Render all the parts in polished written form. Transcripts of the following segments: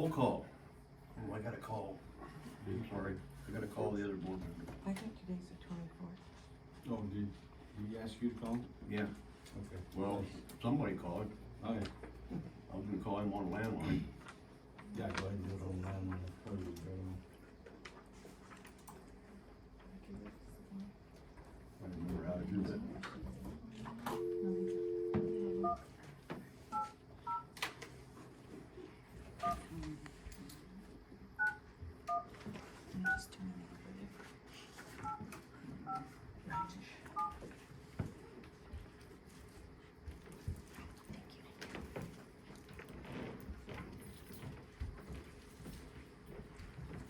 roll call. Oh, I gotta call. I'm sorry, I gotta call the other board member. I think today's the 24th. Oh, did he ask you to call? Yeah, Okay. well, somebody called. Okay. I was gonna call him on landline. Yeah, go ahead and do it on that one. I don't remember how to do that.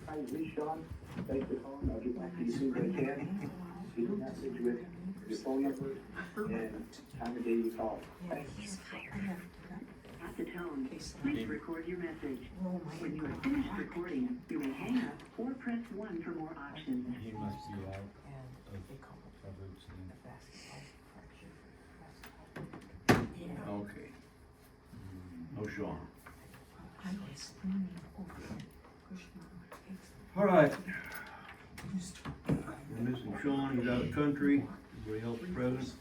Hi, this is Sean. Thanks for calling. I'll get back to you as soon as I can. Leave a message with your phone number and time of day you call. Thanks. He's fired. At the tone, please record your message. When you are finished recording, you may hang up or press 1 for more options. He must be out And of they call it coverage the then. basketball fracture. Yeah. Okay. No Sean. I was screaming over it. Push my face. All right. We're missing Sean, he's out of the country. Everybody else present.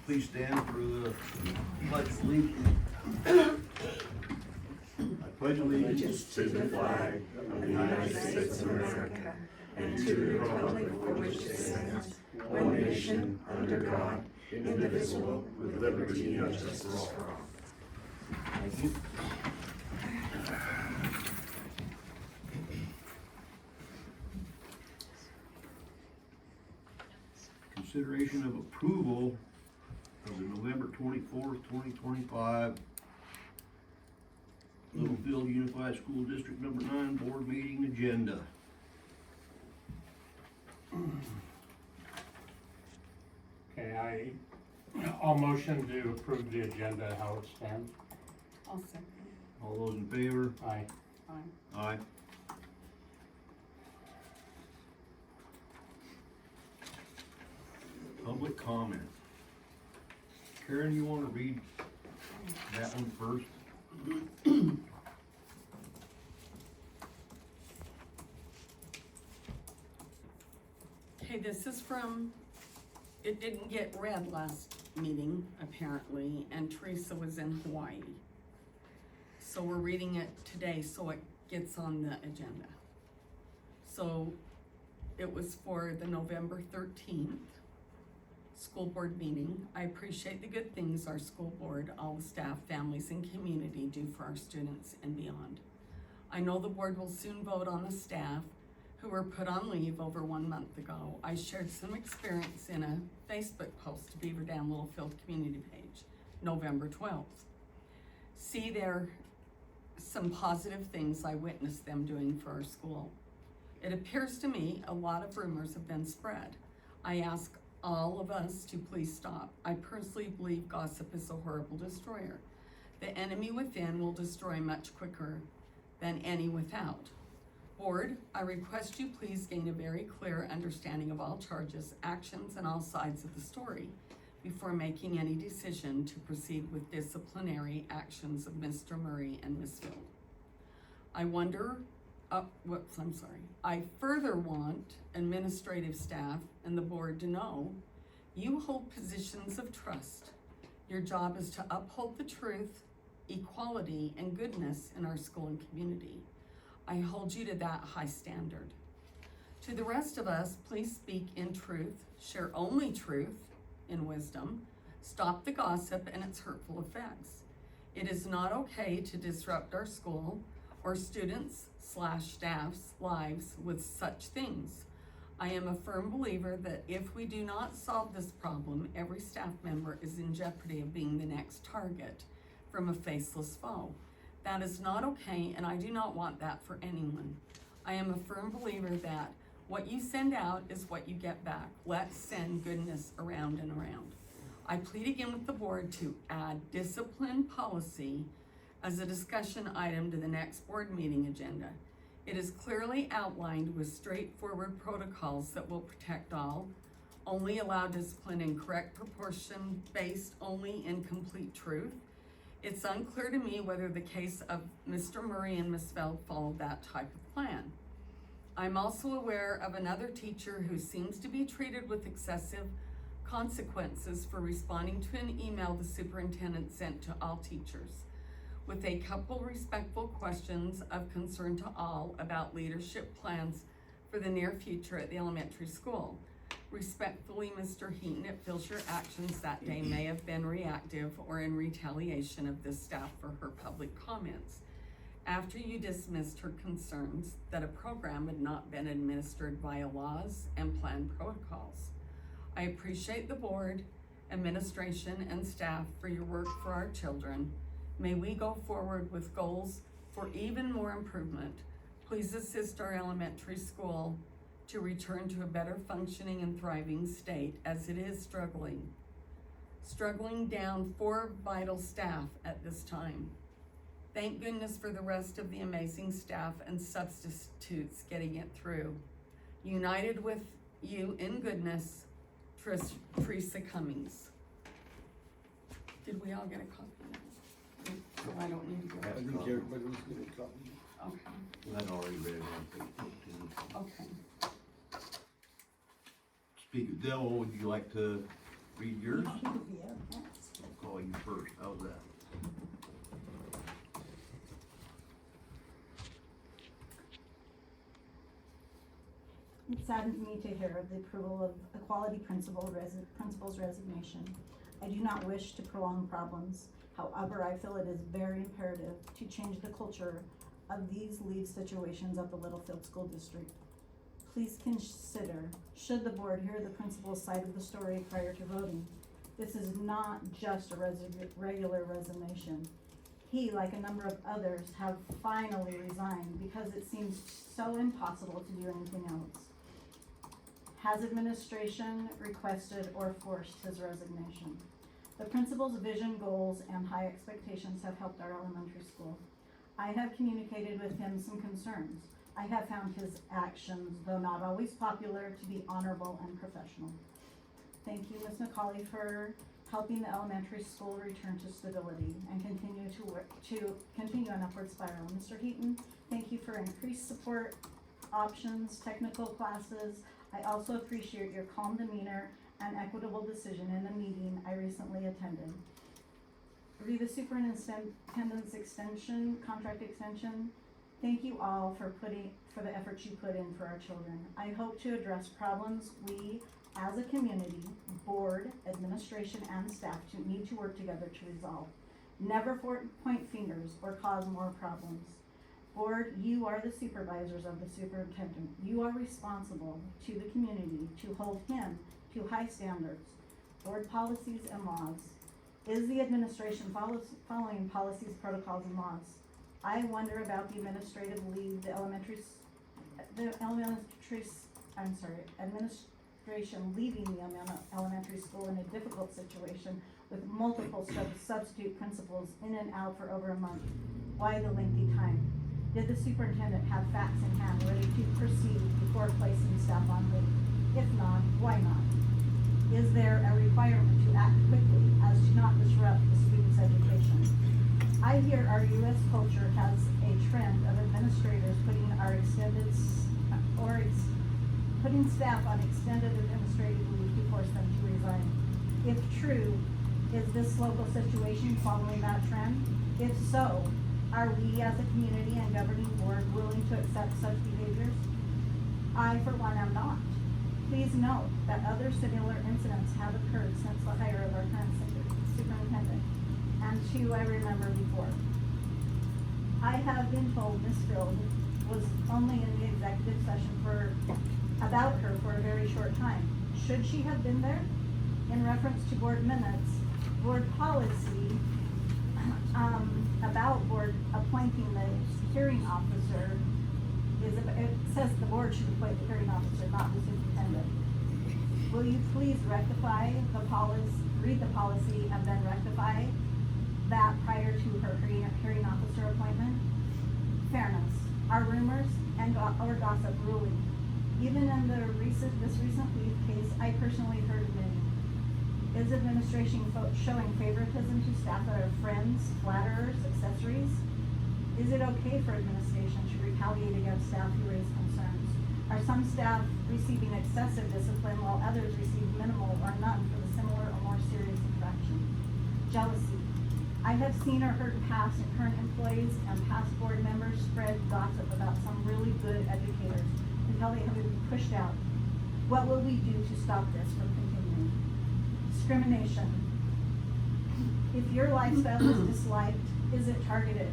Please stand for the pledge of allegiance. I pledge allegiance To the flag of the United States of America and to the republic for which it stands, one nation, under God, indivisible, with liberty and justice for all. Thank you. Consideration of approval of the November 24th, 2025 Littlefield Unified School District Number 9 Board Meeting Agenda. Okay, I'll motion to approve the agenda how it stands. I'll second. All those in favor? Aye. Aye. Public comment. Karen, you wanna read that one first? Okay, this is from, it didn't get read last meeting, apparently, and Teresa was in Hawaii. So we're reading it today, so it gets on the agenda. So it was for the November 13th school board meeting. I appreciate the good things our school board, all the staff, families, and community do for our students and beyond. I know the board will soon vote on the staff who were put on leave over 1 month ago. I shared some experience in a Facebook post to Beaver Dam Littlefield community page, November 12th. See there some positive things I witnessed them doing for our school. It appears to me a lot of rumors have been spread. I ask all of us to please stop. I personally believe gossip is a horrible destroyer. The enemy within will destroy much quicker than any without. Board, I request you please gain a very clear understanding of all charges, actions, and all sides of the story before making any decision to proceed with disciplinary actions of Mr. Murray and Ms. Field. I further want administrative staff and the board to know you hold positions of trust. Your job is to uphold the truth, equality, and goodness in our school and community. I hold you to that high standard. To the rest of us, please speak in truth, share only truth in wisdom, stop the gossip and its hurtful effects. It is not okay to disrupt our school or students/staff's lives with such things. I am a firm believer that if we do not solve this problem, every staff member is in jeopardy of being the next target from a faceless foe. That is not okay, and I do not want that for anyone. I am a firm believer that what you send out is what you get back. Let's send goodness around and around. I plead again with the board to add discipline policy as a discussion item to the next board meeting agenda. It is clearly outlined with straightforward protocols that will protect all, only allow discipline in correct proportion based only in complete truth, It's unclear to me whether the case of Mr. Murray and Ms. Feld followed that type of plan. I'm also aware of another teacher who seems to be treated with excessive consequences for responding to an email the superintendent sent to all teachers with a couple respectful questions of concern to all about leadership plans for the near future at the elementary school. Respectfully, Mr. Heaton, it feels your actions that day may have been reactive or in retaliation of this staff for her public comments after you dismissed her concerns that a program had not been administered via laws and planned protocols. I appreciate the board, administration, and staff for your work for our children. May we go forward with goals for even more improvement. Please assist our elementary school to return to a better functioning and thriving state as it is struggling down 4 vital staff at this time. Thank goodness for the rest of the amazing staff and substitutes getting it through. United with you in goodness, Teresa Cummings. Did we all get a copy of that? So I don't need to go. I think everybody was getting a copy. Okay, I'd already read it on Facebook too. okay. Speaking of Dell, would you like to read yours? Yeah. I'll call you first, how's that? It saddens me to hear of the approval of a quality principal's resignation. I do not wish to prolong problems. However, I feel it is very imperative to change the culture of these leave situations at the Littlefield School District. Please consider, should the board hear the principal's side of the story prior to voting, this is not just a regular resignation. He, like a number of others, have finally resigned because it seems so impossible to do anything else. Has administration requested or forced his resignation? The principal's vision, goals, and high expectations have helped our elementary school. I have communicated with him some concerns. I have found his actions, though not always popular, to be honorable and professional. Thank you, Ms. McCauley, for helping the elementary school return to stability and continue an upward spiral. Mr. Heaton, thank you for increased support, options, technical classes. I also appreciate your calm demeanor and equitable decision in a meeting I recently attended. Read the superintendent's contract extension. Thank you all for the efforts you put in for our children. I hope to address problems we, as a community, board, administration, and staff need to work together to resolve. Never point fingers or cause more problems. Board, you are the supervisors of the superintendent. You are responsible to the community to hold him to high standards, board policies and laws. Is the administration following policies, protocols, and laws? I wonder about the administrative leave, administration leaving the elementary school in a difficult situation with multiple substitute principals in and out for over a month. Why the lengthy time? Did the superintendent have facts in hand ready to proceed before placing staff on leave? If not, why not? Is there a requirement to act quickly as to not disrupt the student's education? I hear our U.S. culture has a trend of administrators putting staff on extended administrative leave to force them to resign. If true, is this local situation following that trend? If so, are we as a community and governing board willing to accept such behaviors? I, for one, am not. Please note that other similar incidents have occurred since the hire of our current superintendent, and 2 I remember before. I have been told Ms. Field was only in the executive session about her for a very short time. Should she have been there? In reference to board minutes, board policy about board appointing the hearing officer it says the board should appoint the hearing officer, not the superintendent. Will you please rectify the policy, read the policy, and then rectify that prior to her hearing officer appointment? Fairness. Are rumors or gossip ruling? Even in this recent leave case, I personally heard many. Is administration showing favoritism to staff that are friends, flatterers, accessories? Is it okay for administration to retaliate against staff who raise concerns? Are some staff receiving excessive discipline while others receive minimal or none for the similar or more serious infraction? Jealousy. I have seen or heard past and current employees and past board members spread gossip about some really good educators until they have been pushed out. What will we do to stop this from continuing? Discrimination. If your lifestyle is disliked, is it targeted?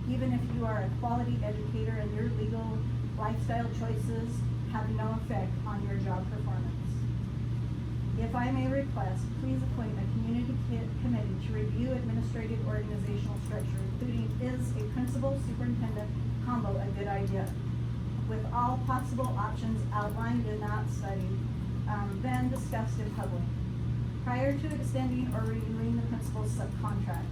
Even if you are a quality educator and your legal lifestyle choices have no effect on your job performance. If I may request, please appoint a community committee to review administrative organizational structure, including is a principal superintendent combo a good idea? With all possible options outlined in that study, then discussed in public. Prior to extending or renewing the principal's subcontract.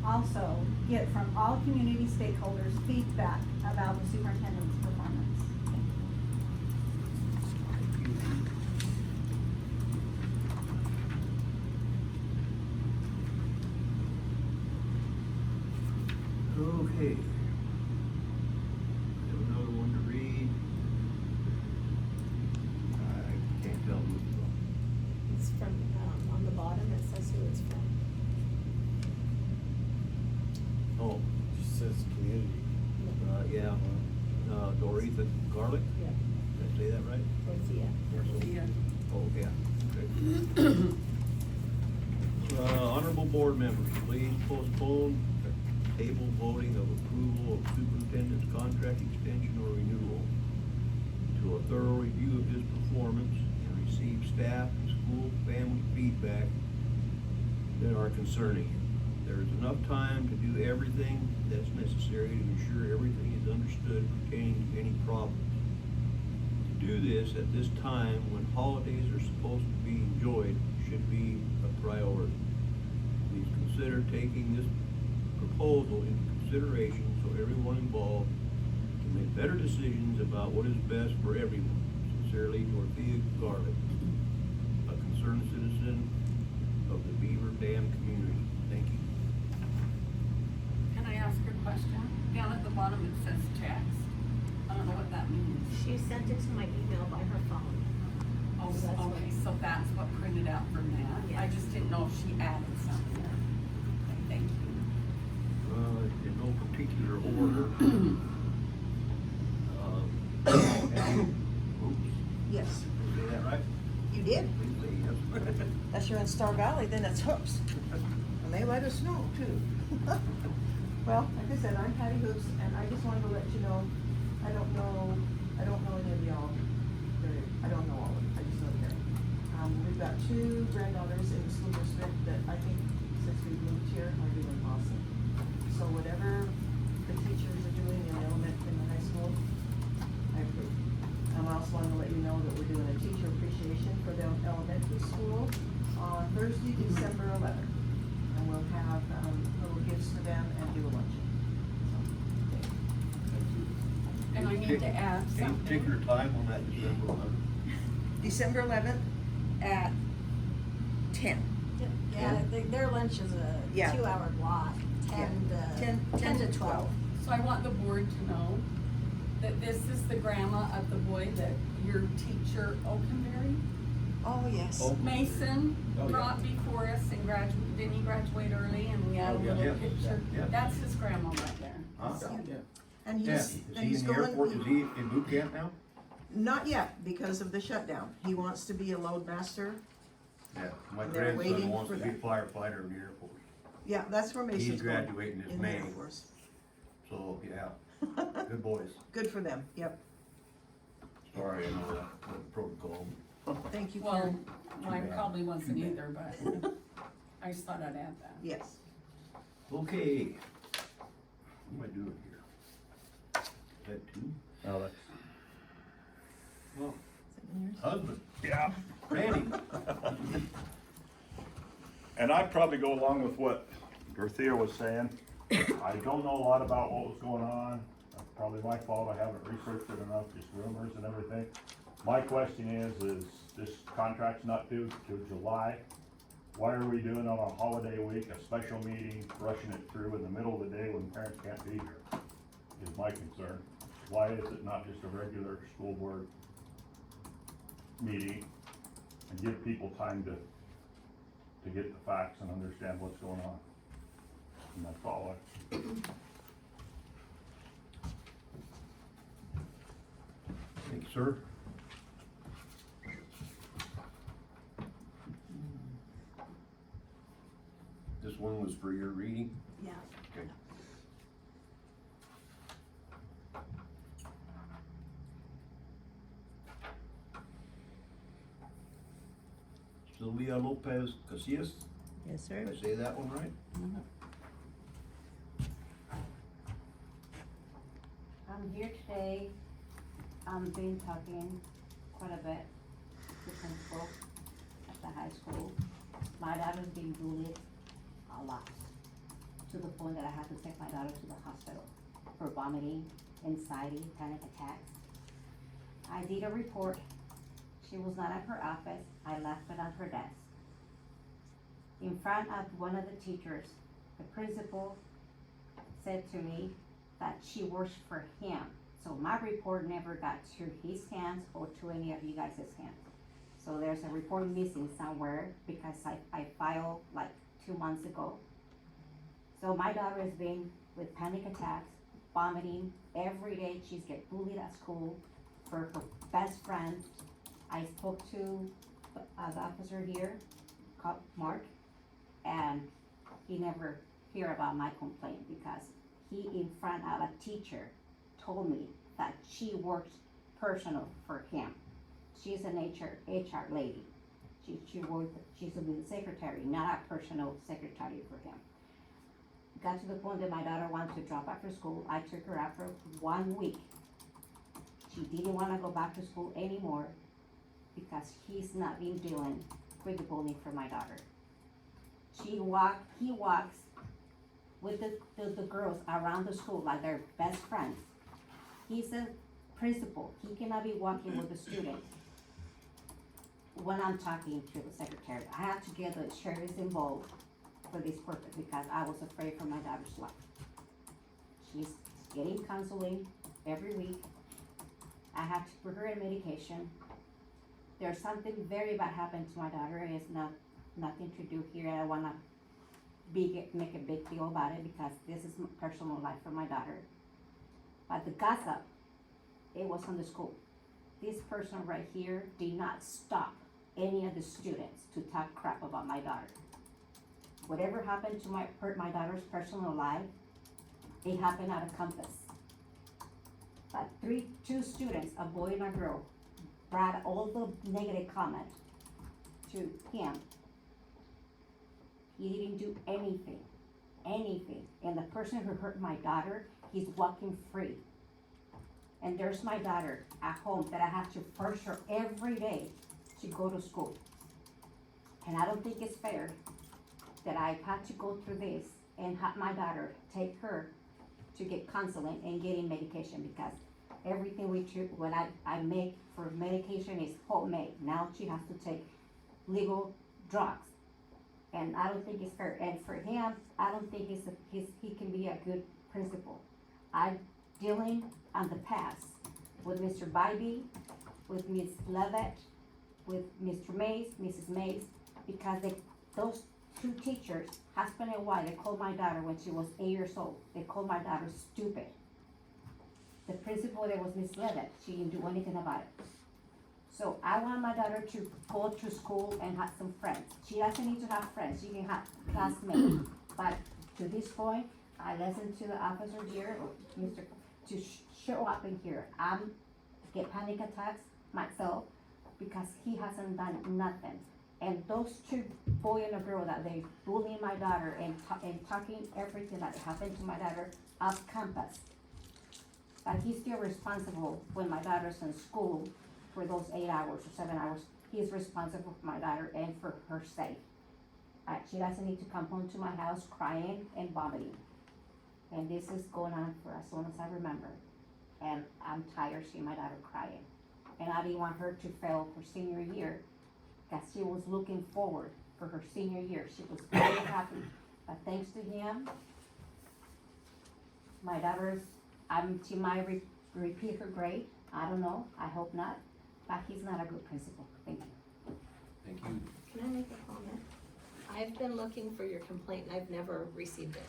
Also, get from all community stakeholders feedback about the superintendent's performance. Okay. Have another one to read. I can't tell who it's from. It's from, on the bottom, it says who it's from. Oh, Just says community. yeah, Doretha Garlic, Yeah, did I say that right? Dorothea. Yeah. Oh, yeah, okay. Honorable board members, please postpone table voting of approval of superintendent's contract extension or renewal to a thorough review of his performance and receive staff and school family feedback that are concerning him. There is enough time to do everything that's necessary to ensure everything is understood pertaining to any problems. To do this at this time when holidays are supposed to be enjoyed should be a priority. Please consider taking this proposal into consideration so everyone involved can make better decisions about what is best for everyone. Sincerely, Dorothea Garlic, a concerned citizen of the Beaver Dam community. Thank you. Can I ask a question? Down at the bottom it says text. I don't know what that means. She sent it to my email by her phone. Oh, So that's okay, what- so that's what printed out from that. I Yeah. just didn't know if she added something there. Okay, thank you. In no particular order. Oops, Yes, is that right? you did. Please say yes. Unless you're in Star Valley, then it's Hoops. And they let us know too. Well, like I said, I'm Patty Hoops, and I just wanted to let you know, I don't know any of y'all. I don't know all of them, I just know Karen. We've got 2 granddaughters in the school district that I think, since we've moved here, are doing awesome. So whatever the teachers are doing in the high school, I approve. I also want to let you know that we're doing a teacher appreciation for the elementary school on Thursday, December 11th. And we'll have, little gifts for them and do a luncheon. And I need to add Any something. particular time on that December 11th? December 11th at 10. Yeah, their lunch is a Yeah. 2-hour block, 10 to 12. So I want the board to know that this is the grandma of the boy that your teacher, Oakenberry, Oh, yes. Oh. Mason, Oh, yeah. brought before us and didn't he graduate early and we had a Oh, yeah, little yeah, picture? yeah. That's his grandma right there. Huh? And Yeah, he's, is and he he's in the going. airport, is he in boot camp now? Not yet, because of the shutdown. He wants to be a loadmaster. Yeah, my They're grandson waiting wants for to be a that. firefighter in the Air Force, Yeah, that's where Mason's he's going. graduating this In the May, Air Force. so, yeah, good boys. Good for them, yep. Sorry, I know that protocol. Thank you, Well, Karen. mine bad. probably wasn't Too bad. either, but I just thought I'd add that. Yes. Okay. What am I doing here? Is that 2? Oh, that's. Well, husband. Yeah. Randy. And I'd probably go along with what Dorothea was saying. I don't know a lot about what was going on. That's probably my fault. I haven't researched it enough, just rumors and everything. My question is this contract's not due till July. Why are we doing on a holiday week, a special meeting, rushing it through in the middle of the day when parents can't be here? Is my concern. Why is it not just a regular school board meeting and give people time to get the facts and understand what's going on? And that's all Thank you, sir. This one was for your reading? Yeah. Okay. Sylvia Lopez Casillas, Yes, sir. did I say that one right? I'm here today, been talking quite a bit to the principal at the high school. My daughter's been bullied a lot, to the point that I had to take my daughter to the hospital for vomiting, anxiety, panic attacks. I did a report. She was not at her office. I left it on her desk. In front of one of the teachers, the principal said to me that she works for him. So my report never got to his hands or to any of you guys' hands. So there's a report missing somewhere because I filed like 2 months ago. So my daughter has been with panic attacks, vomiting. Every day she's get bullied at school for her best friends. I spoke to the officer here, Cobb, Mark, and he never hear about my complaint because he in front of a teacher told me that she works personal for him. She's an HR lady. She's a secretary, not a personal secretary for him. Got to the point that my daughter wanted to drop out of school. I took her out for 1 week. She didn't want to go back to school anymore because he's not been dealing with the bullying for my daughter. He walks with the girls around the school like they're best friends. He's a principal. He cannot be walking with the students. When I'm talking to the secretary, I have to get the sheriffs involved for this purpose because I was afraid for my daughter's life. She's getting counseling every week. I have to put her on medication. There's something very bad happened to my daughter. It's nothing to do here. I don't wanna make a big deal about it because this is my personal life for my daughter. But the gossip, it was from the school. This person right here did not stop any of the students to talk crap about my daughter. Whatever happened to my daughter's personal life, it happened out of campus. But two students, a boy and a girl, brought all the negative comment to him. He didn't do anything. And the person who hurt my daughter, he's walking free. And there's my daughter at home that I have to force her every day to go to school. And I don't think it's fair that I had to go through this and have my daughter take her to get counseling and getting medication because everything what I make for medication is homemade. Now she has to take legal drugs. And I don't think it's fair. And for him, I don't think he can be a good principal. I'm dealing on the past with Mr. Bybee, with Ms. Levitt, with Mr. Mays, Mrs. Mays, because those two teachers, husband and wife, they called my daughter when she was 8 years old. They called my daughter stupid. The principal there was Ms. Levitt. She didn't do anything about it. So I want my daughter to go to school and have some friends. She doesn't need to have friends. She can have classmates. But to this point, I listened to the officer here, Mr. to show up in here. Get panic attacks myself because he hasn't done nothing. And those two boy and a girl that they bullying my daughter and talking everything that happened to my daughter off campus. But he's still responsible when my daughter's in school for those 8 hours or 7 hours. He's responsible for my daughter and for her safe. She doesn't need to come home to my house crying and vomiting. And this is going on for as long as I remember. And I'm tired seeing my daughter crying. And I didn't want her to fail her senior year because she was looking forward for her senior year. She was very happy. But thanks to him, my daughter's, she might repeat her grade. I don't know, I hope not, but he's not a good principal. Thank you. Thank you. Can I make a comment? I've been looking for your complaint and I've never received it.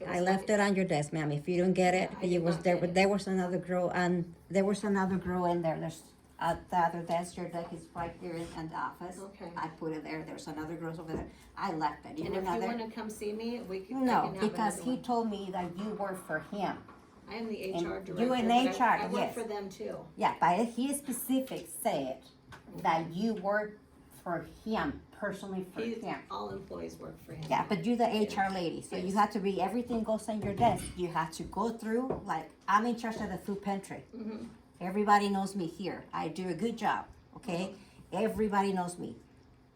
I left it on your desk, ma'am. If you don't get it, I did it was not there. get it. There was another girl, and there was another girl in there. There's the other desk. Your desk is right there in the office. Okay. I put it there. There's another girl over there. I left it. You And were if not you there. wanna come see me, we can, I No, can have because another he one. told me that you work for him. I am the and HR you director, in but HR, I work yes. for them too. Yeah, but he specific said that you work for him personally for him. All employees work for him. Yeah, but you're the HR lady, so you Yes. have to be, everything goes on your desk. You have to go through, like, I'm in charge of the food pantry. Mhm. Everybody knows me here. I do a good job, okay? Everybody knows me.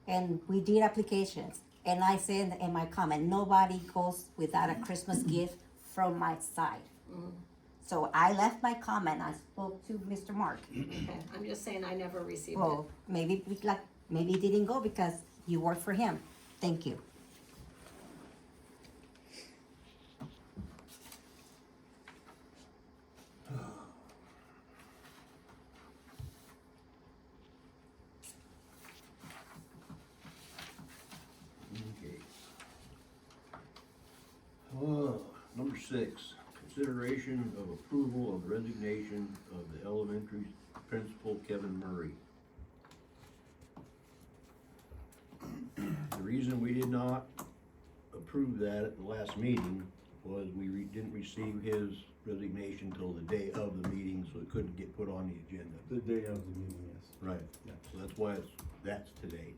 And we did applications. And I said in my comment, nobody goes without a Christmas gift from my side. So I left my comment. I spoke to Mr. Mark. Okay, I'm just saying I never received it. Well, maybe it didn't go because you work for him. Thank you. Okay. Number 6, consideration of approval of resignation of the elementary principal Kevin Murray. The reason we did not approve that at the last meeting was we didn't receive his resignation till the day of the meeting, so it couldn't get put on the agenda. The day of the meeting, yes. Right. Yeah. So that's why that's today.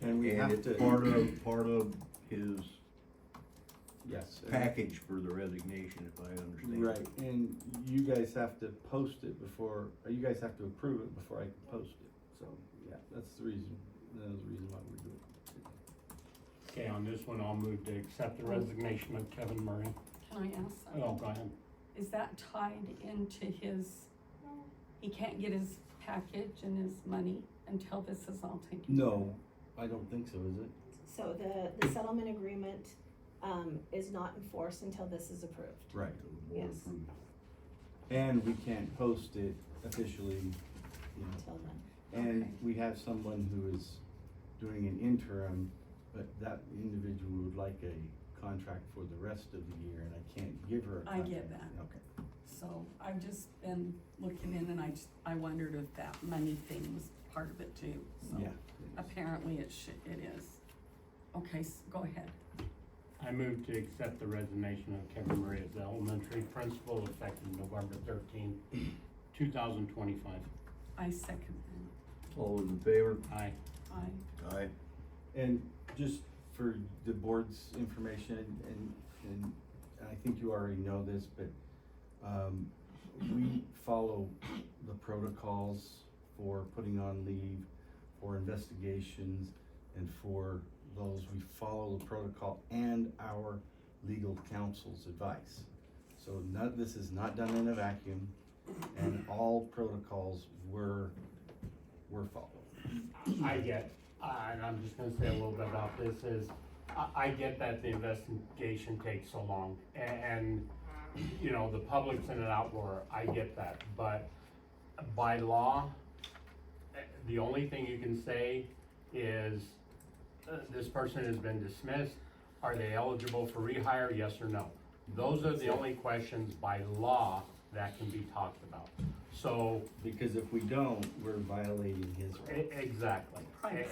And we And have it's to. part of his Yes. package for the resignation, if I understand. Right, and you guys have to post it before, or you guys have to approve it before I can post it. So, yeah, that's the reason why we're doing it. Okay, on this one, I'll move to accept the resignation of Kevin Murray. Can I ask something? Oh, go ahead. Is that tied into his, he can't get his package and his money until this is all taken care of? No, I don't think so, is it? So the settlement agreement, is not enforced until this is approved. Right. Yes. And we can't post it officially, you know. Until then. And Okay. we have someone who is doing an interim, but that individual would like a contract for the rest of the year, and I can't give her a I contract. get that. Okay. So I've just been looking in and I wondered if that money thing was part of it too, so. Yeah. Apparently it is. Okay, go ahead. I move to accept the resignation of Kevin Murray as the elementary principal effective November 13, 2025. I second that. All those in favor? Aye. Aye. Aye. And just for the board's information, and I think you already know this, but, we follow the protocols for putting on leave, for investigations, and for those, we follow the protocol and our legal counsel's advice. So this is not done in a vacuum, and all protocols were followed. I get, and I'm just gonna say a little bit about this is, I get that the investigation takes so long, and, you know, the public's in an outroar, I get that, but by law, the only thing you can say is, this person has been dismissed, are they eligible for rehire, yes or no? Those are the only questions by law that can be talked about, so. Because if we don't, we're violating his rights. Exactly,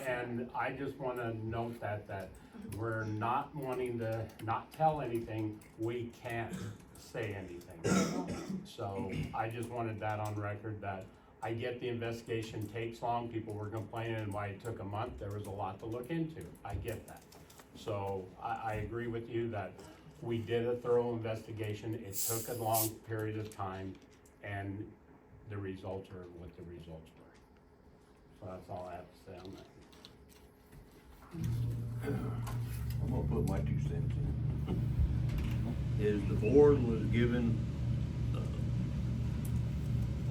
and I just wanna note that we're not wanting to not tell anything, we can't say anything. So I just wanted that on record, that I get the investigation takes long, people were complaining why it took a month, there was a lot to look into, I get that. So I agree with you that we did a thorough investigation, it took a long period of time, and the results are what the results were. So that's all I have to say on that. I'm gonna put my 2 cents in. Is the board was given,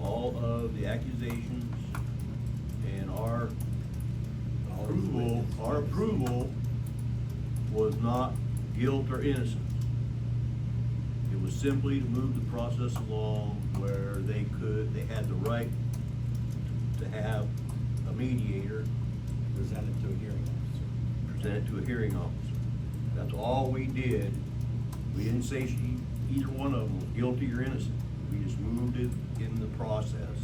all of the accusations and our our approval was not guilt or innocence. It was simply to move the process along where they had the right to have a mediator Present it to a hearing officer. present it to a hearing officer. That's all we did. We didn't say either one of them was guilty or innocent. We just moved it in the process.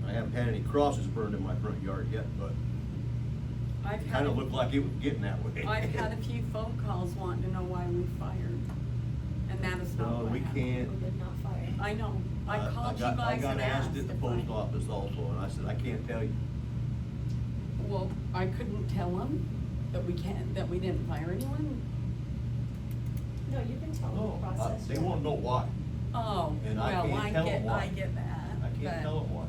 I haven't had any crosses burned in my front yard yet, but I've it had, kinda looked like it was getting that way. I've had a few phone calls wanting to know why we fired, and that is not No, what we happened. can't. We did not fire. I know, I called you I guys got and asked asked at the if post I, office also, and I said, I can't tell you. well, I couldn't tell them that we didn't fire anyone. No, you can tell them No, the process. they won't know why. Oh, And I well, can't tell 'em why. I get that, I can't but tell them why.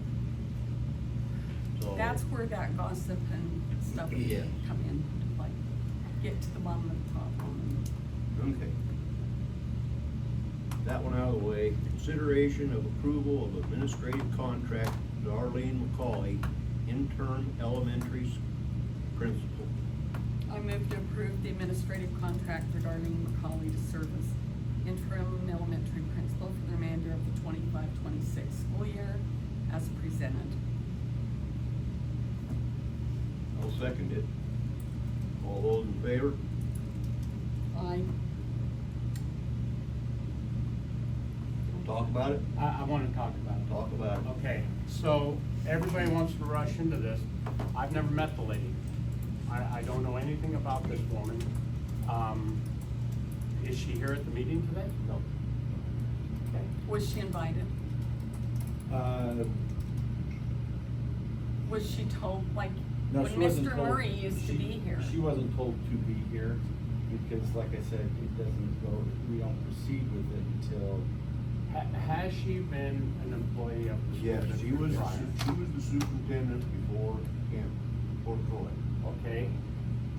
So. that's where that gossip and stuff would Yes. come in, like, get to the bottom of the problem. Okay. That one out of the way. Consideration of approval of administrative contract to Darlene McCauley, interim elementary principal. I move to approve the administrative contract for Darlene McCauley to serve as interim elementary principal for the remainder of the 25-26 school year as presented. I'll second it. All those in favor? I, Talk about it? I wanna talk about it. Talk about it. Okay, so everybody wants to rush into this. I've never met the lady. I don't know anything about this woman. Is she here at the meeting today? No. Okay. was she invited? Was she told, like, No, when she wasn't Mr. told- Murray used to she- be here? She wasn't told to be here, because like I said, it doesn't go, we don't proceed with it until, Has she been an employee of the school Yes, district she was prior? the superintendent before Troy. Okay,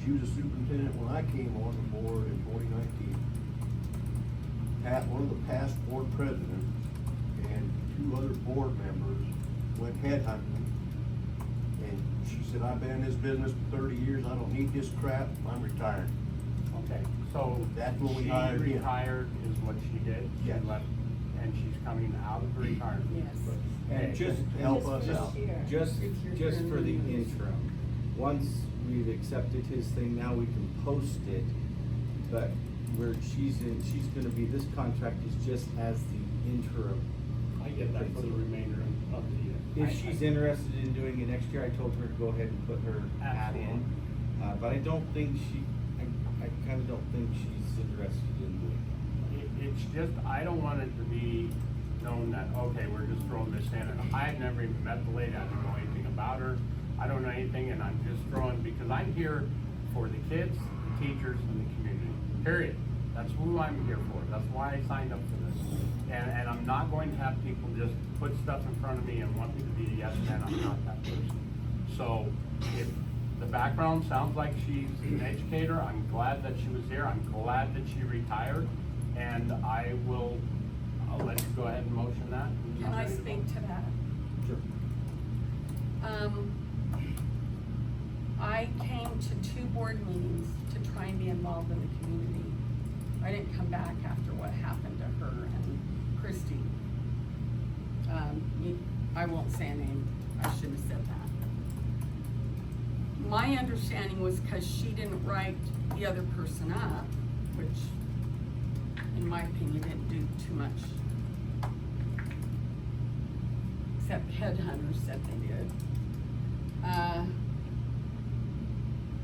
She was a superintendent when I came on the board in 2019. One of the past board presidents and two other board members went headhunting. And she said, I've been in this business for 30 years, I don't need this crap, I'm retiring. okay, so That's when we she hired him. retired is what she did? She Yes. left, and she's coming out of retirement? Yes. and Okay. just. To help us Just out. for this year. Just, If you're just here for the in the news. interim. Once we've accepted his thing, now we can post it, but she's gonna be, this contract is just as the interim. I get that for the remainder of the year. If she's interested in doing it next year, I told her to go ahead and put her hat in. Absolutely. But I don't think I kinda don't think she's interested in doing it. It's just, I don't want it to be known that, okay, we're just throwing this in, and I've never even met the lady, I don't know anything about her, I don't know anything, and I'm just throwing, because I'm here for the kids, the teachers, and the community, period. That's who I'm here for, that's why I signed up for this. And I'm not going to have people just put stuff in front of me and want me to be a yes man, I'm not that person. So, if the background sounds like she's an educator, I'm glad that she was here, I'm glad that she retired, and I'll let you go ahead and motion that. Can I speak to that? Sure. I came to 2 board meetings to try and be involved in the community. I didn't come back after what happened to her and Christy. I won't say a name, I shouldn't have said that. My understanding was cause she didn't write the other person up, which, in my opinion, didn't do too much. Except headhunters said they did.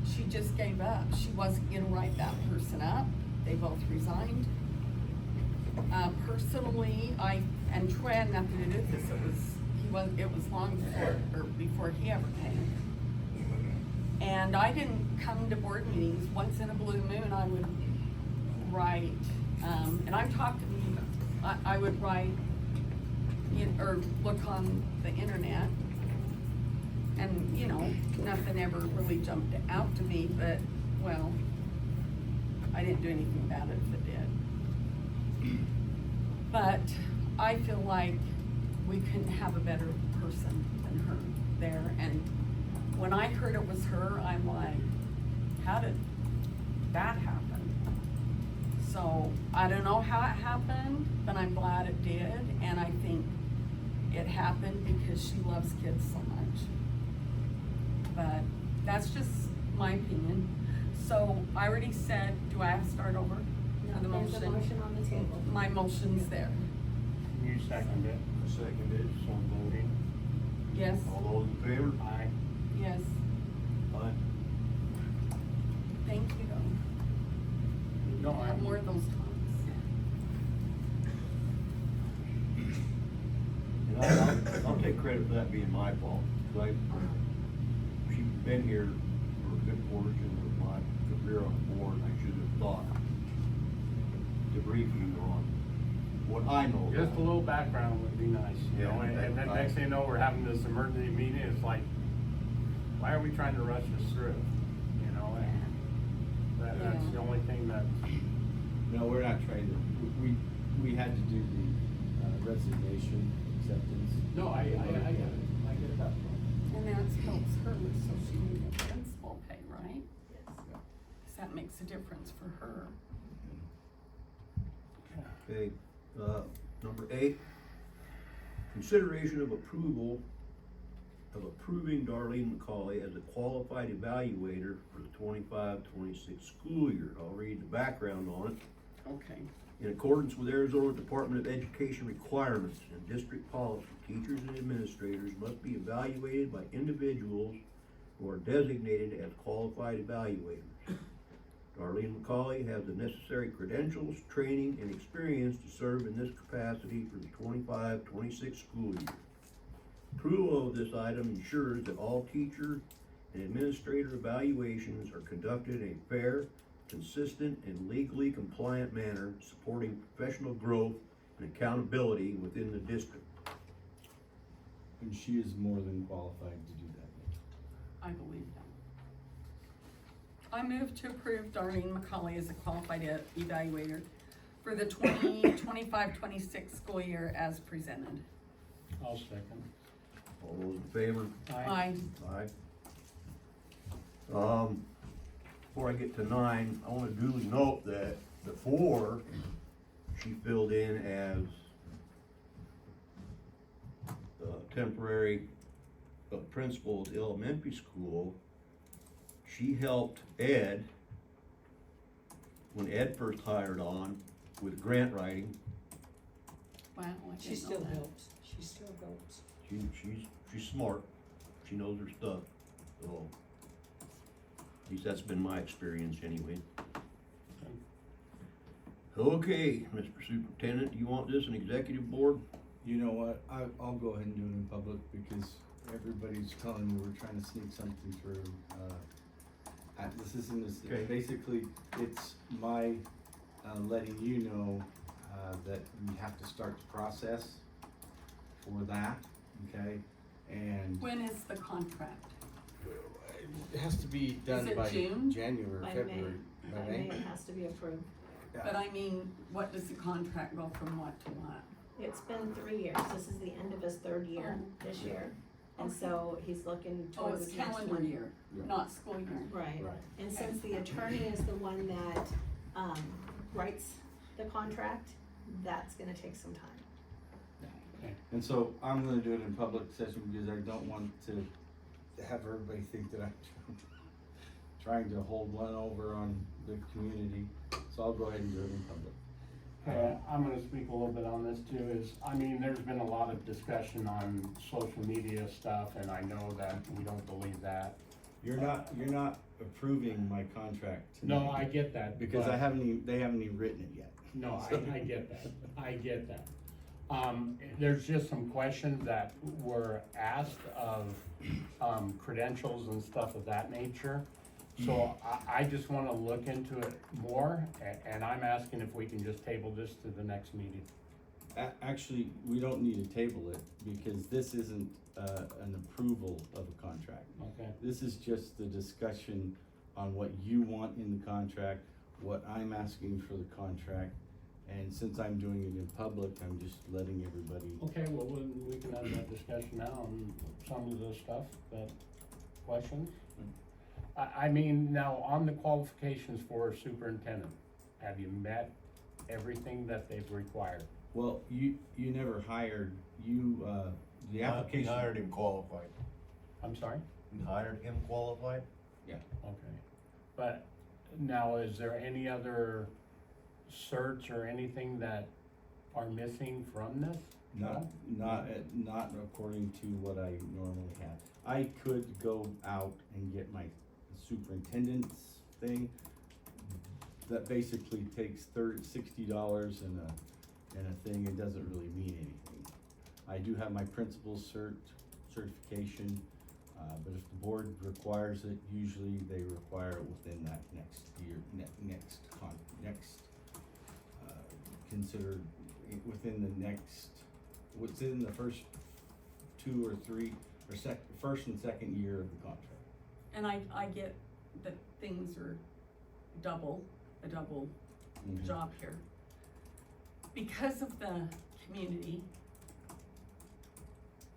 She just gave up. She wasn't gonna write that person up. They both resigned. Personally, and Troy had nothing to do with this. It was long before he ever came. And I didn't come to board meetings. Once in a blue moon, I would write, and I'm talking, I would write, or look on the internet, and, you know, nothing ever really jumped out to me, but, well, I didn't do anything about it if it did. But I feel like we couldn't have a better person than her. there, and when I heard it was her, I'm like, how did that happen? So, I don't know how it happened, but I'm glad it did, and I think it happened because she loves kids so much. But that's just my opinion. So, I already said, do I have to start over for the There's a motion? motion on the table. My motion's there. You second it. I second it, so voting. Yes, All those in favor? Aye. yes, Aye. thank you though. No, Have I'm more of those times. And I'll take credit for that being my fault, 'cause she's been here for a good portion of my career on the board, and I should have thought to brief you on what I know. Just a about. little background would be nice, you know, Yeah, and then I- next thing you know, we're having this emergency meeting, it's like, why are we trying to rush this through? You know, and that's the only thing that, No, we're not trying to, we had to do the resignation acceptance. no, I get it, I get that. And that helps her, so she can get principal pay, right? Yes. 'Cause that makes a difference for her. Okay, number 8, consideration of approval of approving Darlene McCauley as a qualified evaluator for the 25-26 school year. I'll read the background on it. Okay. In accordance with Arizona Department of Education requirements and district policy, teachers and administrators must be evaluated by individuals who are designated as qualified evaluators. Darlene McCauley has the necessary credentials, training, and experience to serve in this capacity for the 25-26 school year. Approval of this item ensures that all teacher and administrator evaluations are conducted in a fair, consistent, and legally compliant manner, supporting professional growth and accountability within the district. And she is more than qualified to do that. I believe that. I move to approve Darlene McCauley as a qualified evaluator for the 25-26 school year as presented. I'll second. All those in favor? Aye. Aye. Before I get to 9, I wanna duly note that before she filled in as temporary principal at the elementary school, she helped Ed, when Ed first hired on, with grant writing. Wow, I She didn't know still that. helps, she still helps. She's smart, she knows her stuff, so at least that's been my experience anyway. Okay, Mr. Superintendent, do you want this in executive board? You know what, I'll go ahead and do it in public because everybody's telling me we're trying to sneak something through. This isn't, Okay. basically, it's my, letting you know, that we have to start the process for that, okay? And When is the contract? it has to be done it by June? January, By February. May. By May, it has to be approved. But I mean, what does the contract go from what to what? It's been 3 years. This is the end of his 3rd year this year. And Okay. so he's looking Oh, towards it's his next calendar one. year, Yeah. not school year. Right. Right. And since the attorney is the one that, writes the contract, that's gonna take some time. And so I'm gonna do it in public session because I don't want to have everybody think that I'm trying to hold one over on the community. So I'll go ahead and do it in public. I'm gonna speak a little bit on this too, I mean, there's been a lot of discussion on social media stuff, and I know that we don't believe that. You're not approving my contract tonight. No, I get that. Because but- they haven't even written it yet. No, I get that, I get that. There's just some questions that were asked of, credentials and stuff of that nature. So I just wanna look into it more, and I'm asking if we can just table this to the next meeting. Actually, we don't need to table it because this isn't, an approval of a contract. Okay. This is just the discussion on what you want in the contract, what I'm asking for the contract, And since I'm doing it in public, I'm just letting everybody, Okay, well, we can have that discussion now on some of the stuff, that, questions? I mean, now, on the qualifications for superintendent, have you met everything that they've required? well, you never hired, the application. You hired him qualified. I'm sorry? You hired him qualified? Okay, but now, is there any other certs or anything that are missing from this? Not according to what I normally have. I could go out and get my superintendent's thing. That basically takes $60 and a thing, it doesn't really mean anything. I do have my principal's certification, but if the board requires it, usually they require it within that next year, considered within the first 2 or 3, or first and second year of the contract. And I get that things are a double Mhm. job here. Because of the community,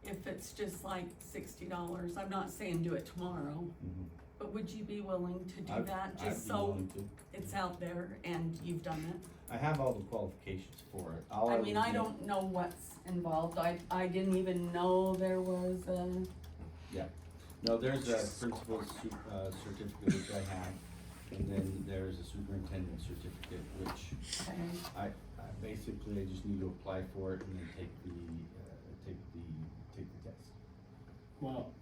if it's just like $60, I'm not saying do it tomorrow, Mhm. but would you be willing to do I'd that, be just so willing to. it's out there and you've done it? I have all the qualifications for it. I mean, I don't know what's involved, I didn't even know there was a, No, there's a principal's certificate which I have, and then there's a superintendent certificate, which I basically, I just need to apply for it and then take the test. Well,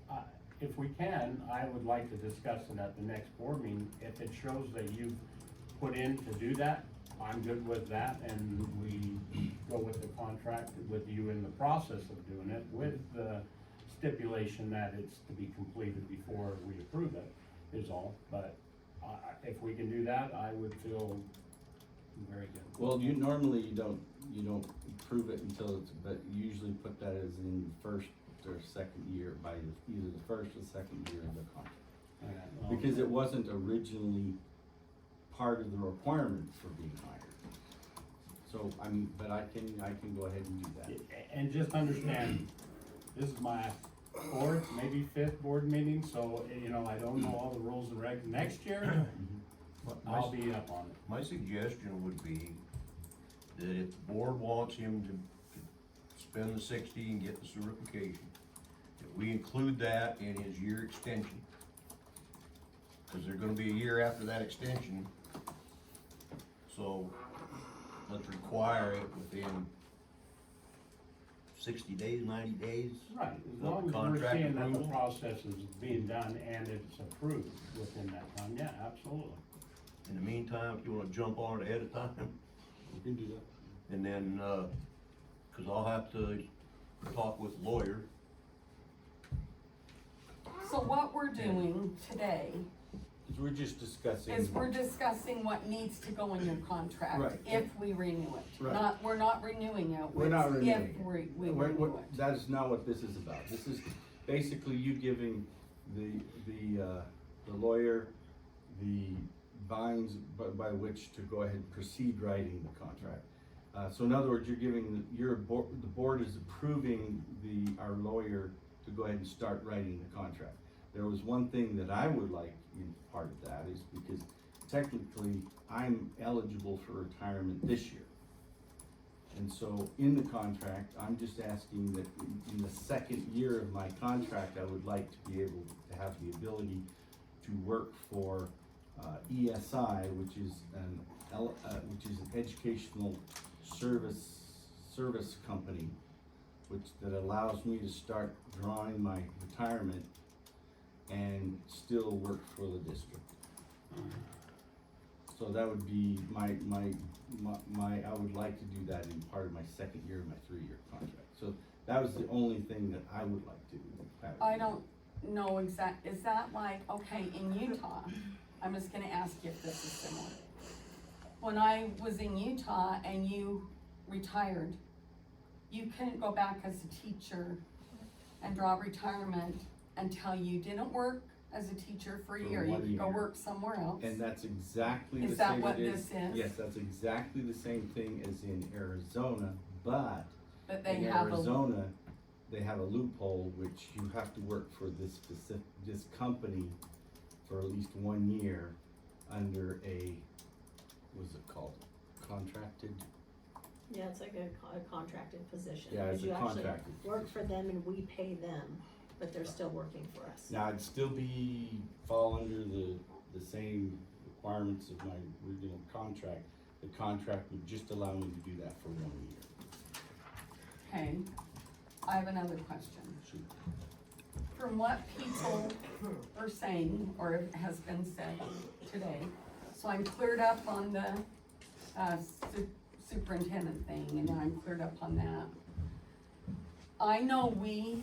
if we can, I would like to discuss it at the next board meeting. If it shows that you've put in to do that, I'm good with that, and we go with the contract with you in the process of doing it, with the stipulation that it's to be completed before we approve it, is all. But if we can do that, I would feel very good. Well, you don't prove it until but you usually put that as in first or second year, by either the first or second year of the contract. Because it wasn't originally part of the requirement for being hired. So, I mean, but I can go ahead and do that. And just understand, this is my fourth, maybe fifth board meeting, so, I don't know all the rules and regs. Next year, I'll be up on it. My suggestion would be that if the board wants him to spend the 60 and get the certification, that we include that in his year extension. Cause they're gonna be a year after that extension. So let's require it within 60 days, 90 days. Right, as of long as we're contract seeing that the approval. process is being done and it's approved within that time, yeah, absolutely. In the meantime, if you wanna jump on it ahead of time, We can do that. and then, cause I'll have to talk with the lawyer. so what we're doing today We're just discussing. is we're discussing what needs to go in your contract, Right. if we renew it. Right. We're not renewing it. We're not it's renewing If it. we renew it. That is not what this is about. This is basically you giving the lawyer the binds by which to go ahead and proceed writing the contract. So in other words, you're giving, the board is approving our lawyer to go ahead and start writing the contract. There was one thing that I would like in part of that is because technically I'm eligible for retirement this year. And so in the contract, I'm just asking that in the second year of my contract, I would like to be able to have the ability to work for ESI, which is an educational service company, that allows me to start drawing my retirement and still work for the district. So that would be my, I would like to do that in part of my second year of my 3-year contract. So that was the only thing that I would like to have. I don't know is that like, okay, in Utah, I'm just gonna ask you if this is similar. When I was in Utah and you retired, you couldn't go back as a teacher and draw retirement until you didn't work as a teacher for a For year, you 1 could go year. work somewhere else. And that's exactly the Is same. that what it this is? Yes, that's exactly the same thing as in Arizona, but But they in have Arizona, they have a loophole which you have to work for this company for at least 1 year under a, what's it called? Contracted? Yeah, it's like a contracted position. Yeah, it's because you a actually contracted work for them and we pay them, but they're still working for us. Now, I'd still fall under the same requirements of my original contract. The contract would just allow me to do that for 1 year. Okay, I have another question. Shoot. From what people are saying, or has been said today, so I'm cleared up on the, superintendent thing, and now I'm cleared up on that. I know we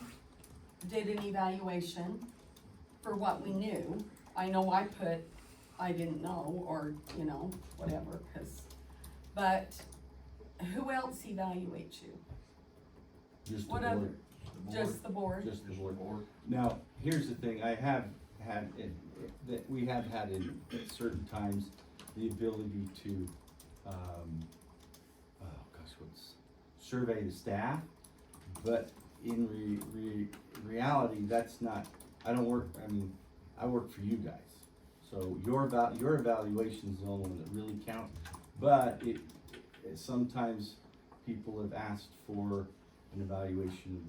did an evaluation for what we knew. I know I put, I didn't know, or, you know, whatever, but who else evaluates you? Just the What board. other- Just the board? Just the board. Now, here's the thing, I have had, that we have had in at certain times, the ability to, survey the staff, but in reality, that's not, I work for you guys. So your evaluation is the only one that really counts, but sometimes people have asked for an evaluation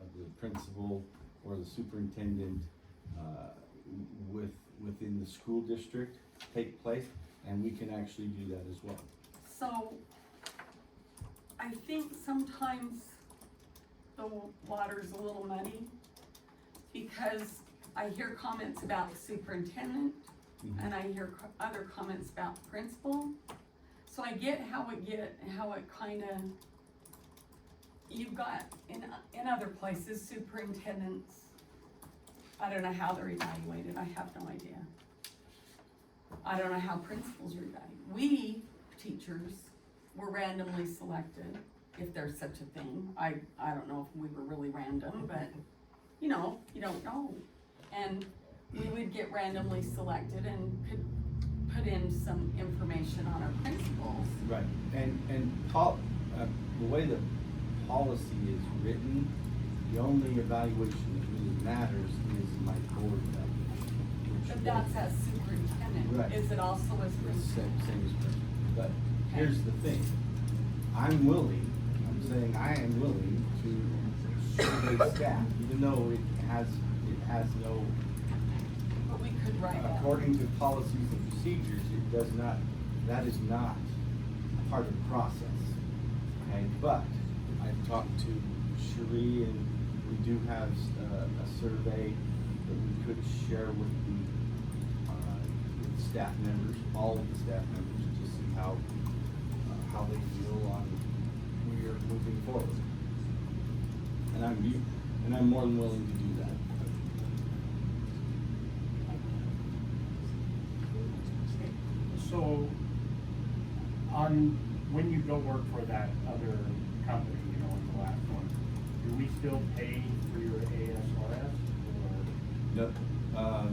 of the principal or the superintendent, within the school district take place, and we can actually do that as well. So, I think sometimes the water's a little muddy, because I hear comments about the superintendent, and I hear other comments about principal. So I get how it kinda, you've got, in other places, superintendents, I don't know how they're evaluated, I have no idea. I don't know how principals are evaluated. We, teachers, were randomly selected, if there's such a thing. I don't know if we were really random, but, you know, you don't know. And we would get randomly selected and could put in some information on our principals. Right, and the way the policy is written, the only evaluation that really matters is my board evaluation. But that's as superintendent. Right. Is it also as principal? Same as principal. But here's the thing, I'm saying I am willing to survey staff, even though it has no, But we could write that. according to policies and procedures, that is not part of the process. Okay, but I've talked to Sheree, and we do have a survey that we could share with the staff members, all of the staff members, to see how they feel on we are moving forward. And I'm more than willing to do that. So, when you go work for that other company, you know, in the last one, do we still pay for your ASRS, or?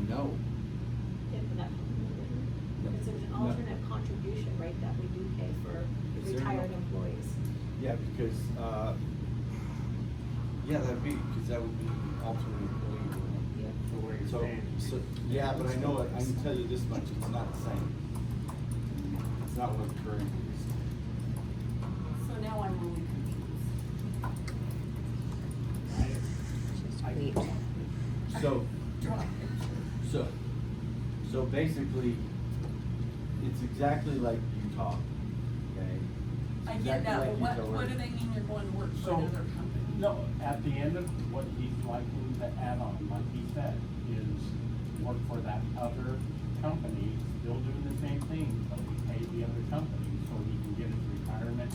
No. It's an alternate contribution rate that we do pay for Is there retired no- employees. Yeah, because, that would be alternate employee. So what you're saying? Yeah, but I know it, I can tell you this much, it's not the same. It's not what the current is. So now I'm really confused. So basically, it's exactly like Utah, okay? It's I get exactly that, like but Utah, what do they mean you're going to work for So- another company? No, at the end of what he's likely to add on, like he said, is work for that other company, still doing the same thing, but we pay the other company so he can get his retirement,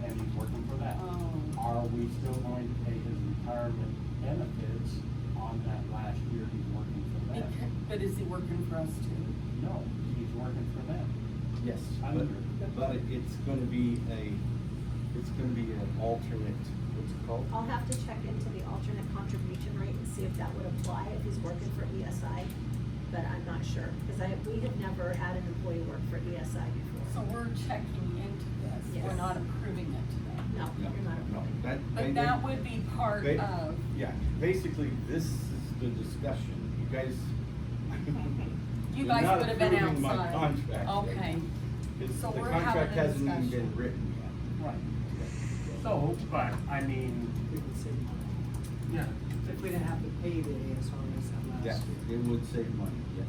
and he's working for that. Oh. Are we still going to pay his retirement benefits on that last year he's working for them? But is he working for us too? No, he's working for them. Yes, Under. but it's gonna be It's gonna be an alternate, what's it called? I'll have to check into the alternate contribution rate and see if that would apply if he's working for ESI, but I'm not sure, cause we have never had an employee work for ESI before. So we're checking into this, we're Yes. not approving it today. No, you're not No, approving. But that would be part they- of, Yeah, basically, this is the discussion, you guys. you you're guys not would have been approving my outside. contract. Okay, Because So the we're contract having a hasn't even been discussion. written yet. Right. So, but, I mean, We would save money. yeah, If we didn't have to pay the ASRs that Yeah, last year. it would save money, yes.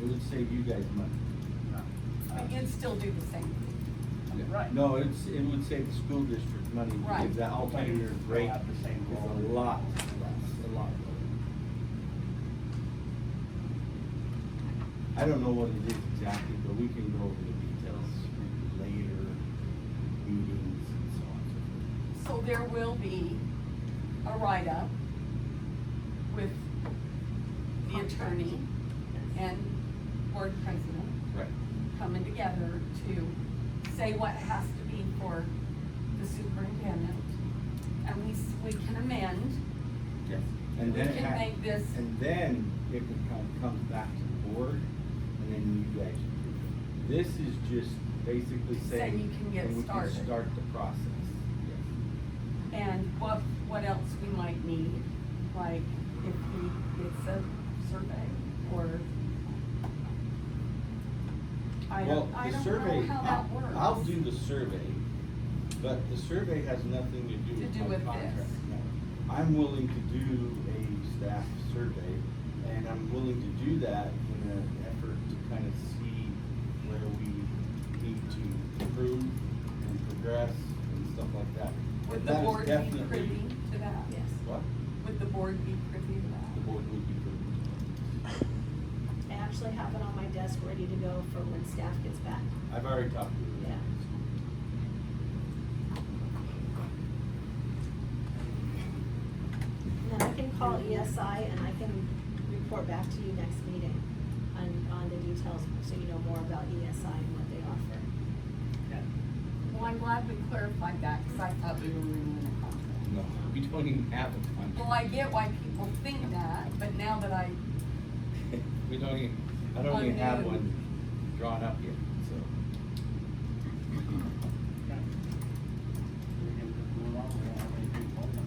It would save you guys money. but you'd still do the same thing. Yeah. Right. No, it would save the school district money Right. because that alternative They'll rate have the same is role. a lot less, a lot lower. I don't know what it is exactly, but we can go over the details in later meetings and so on and so So there will be a write-up with the attorney and board president forth. Right. coming together to say what has to be for the superintendent. And we can amend, Yes. And we then it can ha- make this, And then it comes back to the board, and then you guys approve it. This is just basically Say saying. you can get and we started. Start the process, yes. and what else we might need, like if it's a survey or I Well, don't the know survey, how that works. I'll do the survey, but the survey has nothing to do To with do my with contract. this. No. I'm willing to do a staff survey, and I'm willing to do that in an effort to kind of see where we need to improve and progress and stuff like that. Would But the that is board be definitely- privy to that? Yes. What? Would the board be privy to that? The board would be privy to that. I actually have it on my desk ready to go for when staff gets back. I've already talked to them. Yeah. And then I can call ESI and I can report back to you next meeting on the details, so you know more about ESI and what they offer. Well, I'm glad we clarified that, cause I thought we were renewing a contract. No, we don't even have a contract. Well, I get why people think that, but now that I, We don't even, I don't even have one drawn up yet, so. we can just move on, we don't have anything to vote on.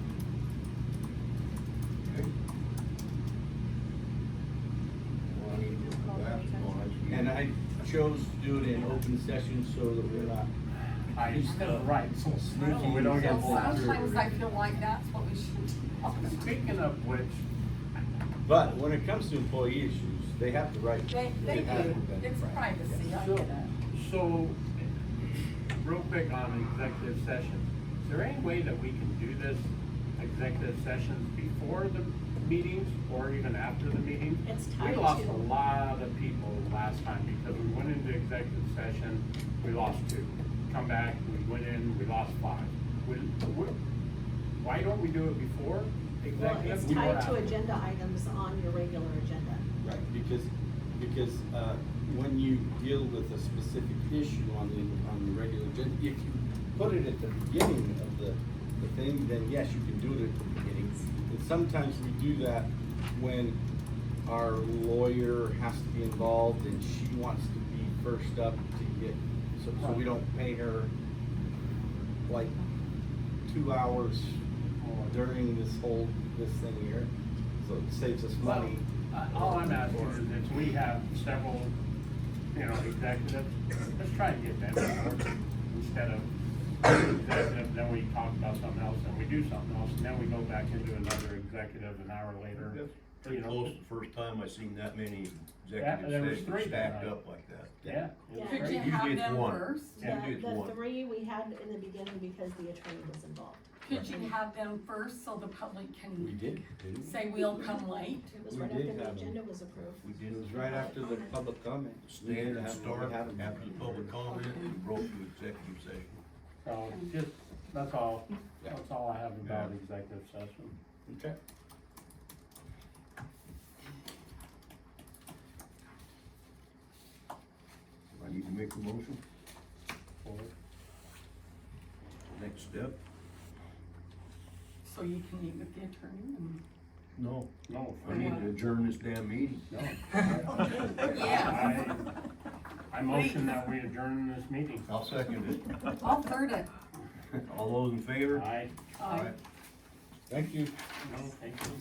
And I chose to do it in open session so that we're not. Right, so Sneaky. we don't get so blocked. sometimes I feel like that's what we should do. Speaking of which, But when it comes to employee issues, they have the right. They have do, the it's right. privacy, I so, get it. so, real quick on executive session, is there any way that we can do this executive sessions before the meetings or even after the meeting? It's We tied lost to- a lot of people last time because we went into executive session, we lost 2. Come back, we went in, we lost 5. Why don't we do it before Well, executive? it's or tied to after? agenda items on your regular agenda. Right, because, when you deal with a specific issue on the regular agenda, if you put it at the beginning of the thing, then yes, you can do it at the beginning. And sometimes we do that when our lawyer has to be involved and she wants to be first up to get, so we don't pay her like 2 hours during this thing here, so it saves us money. All I'm asking is if we have several, executives, let's try and get them involved instead of executive, then we talk about something else, and we do something else, and then we go back into another executive an hour later. That's pretty close the first time I seen that many Yeah, there was executive 3 sessions stacked tonight. up like that. Yeah. Yeah. Could you Usually have it's them one. first? Yeah. Usually it's The one. 3 we had in the beginning because the attorney was involved. Could you have them first so the public We can did, didn't we? say we'll come late? It was We right did after the have them. agenda was approved. We It did was right after the public comment. We did standard have- start we have them. after the public comment and broke to executive session. So just, that's all Yeah. I have about executive session. Okay. I need to make a motion. For- Make next step. So you can meet with the attorney and. No, No. I need to adjourn this damn meeting. No. Yeah. I motion that we adjourn this meeting. I'll second it. I'll third it. All those in favor? Aye. Aye. Thank you. No, thank you.